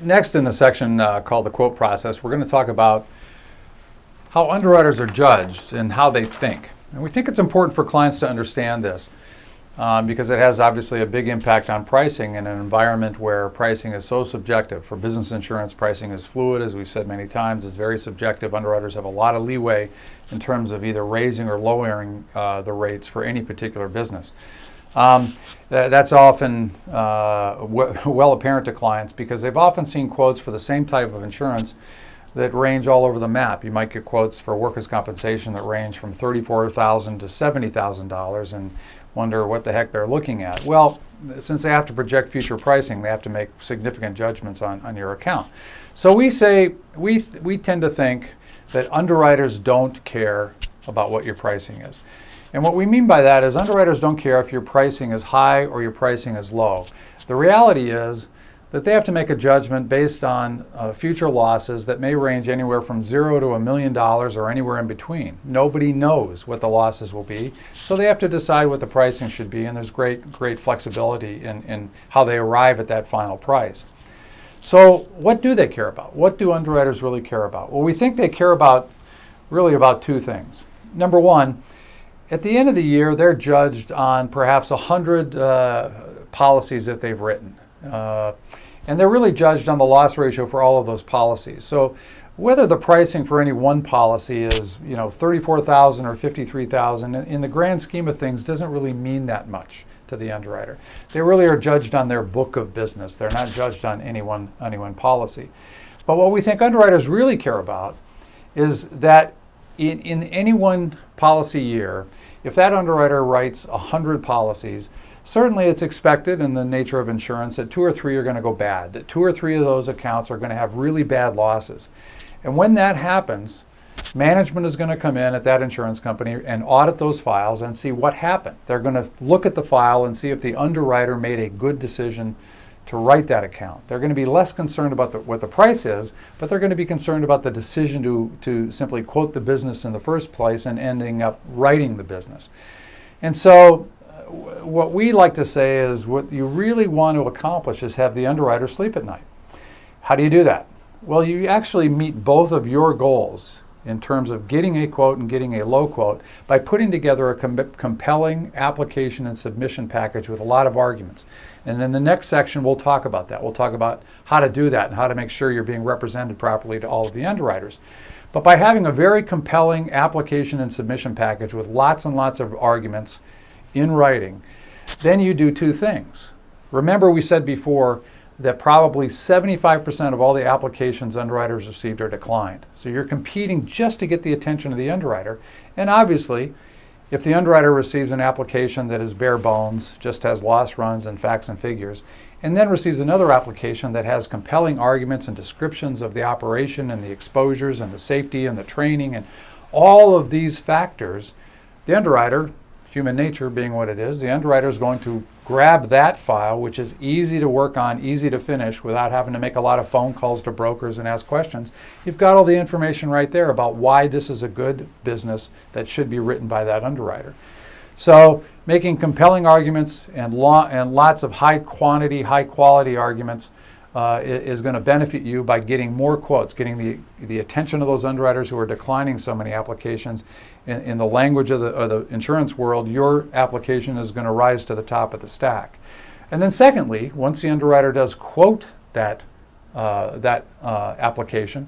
Next in the section called the quote process, we're going to talk about how underwriters are judged and how they think. And we think it's important for clients to understand this because it has obviously a big impact on pricing in an environment where pricing is so subjective. For business insurance, pricing is fluid, as we've said many times. It's very subjective. Underwriters have a lot of leeway in terms of either raising or lowering the rates for any particular business. That's often well apparent to clients because they've often seen quotes for the same type of insurance that range all over the map. You might get quotes for workers' compensation that range from $34,000 to $70,000 and wonder what the heck they're looking at. Well, since they have to project future pricing, they have to make significant judgments on your account. So we tend to think that underwriters don't care about what your pricing is. And what we mean by that is underwriters don't care if your pricing is high or your pricing is low. The reality is that they have to make a judgment based on future losses that may range anywhere from $0 to $1 million or anywhere in between. Nobody knows what the losses will be, so they have to decide what the pricing should be, and there's great flexibility in how they arrive at that final price. So what do they care about? What do underwriters really care about? Well, we think they care about two things. Number one, at the end of the year, they're judged on perhaps 100 policies that they've written. And they're really judged on the loss ratio for all of those policies. So whether the pricing for any one policy is $34,000 or $53,000, in the grand scheme of things, doesn't really mean that much to the underwriter. They really are judged on their book of business. They're not judged on any one policy. But what we think underwriters really care about is that in any one policy year, if that underwriter writes 100 policies, certainly it's expected in the nature of insurance that 2 or 3 are going to go bad, that 2 or 3 of those accounts are going to have really bad losses. And when that happens, management is going to come in at that insurance company and audit those files and see what happened. They're going to look at the file and see if the underwriter made a good decision to write that account. They're going to be less concerned about what the price is, but they're going to be concerned about the decision to simply quote the business in the first place and ending up writing the business. And so what we like to say is what you really want to accomplish is have the underwriter sleep at night. How do you do that? Well, you actually meet both of your goals in terms of getting a quote and getting a low quote by putting together a compelling application and submission package with a lot of arguments. And in the next section, we'll talk about that. We'll talk about how to do that and how to make sure you're being represented properly to all of the underwriters. But by having a very compelling application and submission package with lots and lots of arguments in writing, then you do 2 things. Remember, we said before that probably 75% of all the applications underwriters received are declined. So you're competing just to get the attention of the underwriter. And obviously, if the underwriter receives an application that is bare bones, just has loss runs and facts and figures, and then receives another application that has compelling arguments and descriptions of the operation and the exposures and the safety and the training and all of these factors, the underwriter, human nature being what it is, the underwriter is going to grab that file, which is easy to work on, easy to finish without having to make a lot of phone calls to brokers and ask questions. You've got all the information right there about why this is a good business that should be written by that underwriter. So making compelling arguments and lots of high quantity, high quality arguments is going to benefit you by getting more quotes, getting the attention of those underwriters who are declining so many applications. In the language of the insurance world, your application is going to rise to the top of the stack. And then secondly, once the underwriter does quote that application,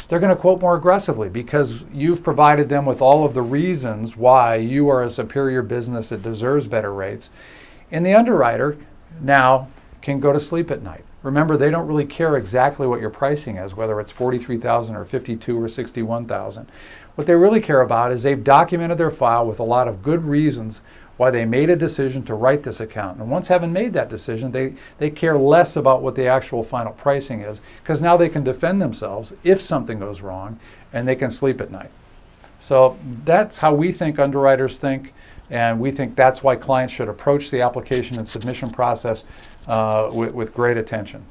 they're going to quote more aggressively because you've provided them with all of the reasons why you are a superior business that deserves better rates. And the underwriter now can go to sleep at night. Remember, they don't really care exactly what your pricing is, whether it's $43,000 or $52,000 or $61,000. What they really care about is they've documented their file with a lot of good reasons why they made a decision to write this account. And once having made that decision, they care less about what the actual final pricing is, because now they can defend themselves if something goes wrong, and they can sleep at night. So that's how we think underwriters think, and we think that's why clients should approach the application and submission process with great attention.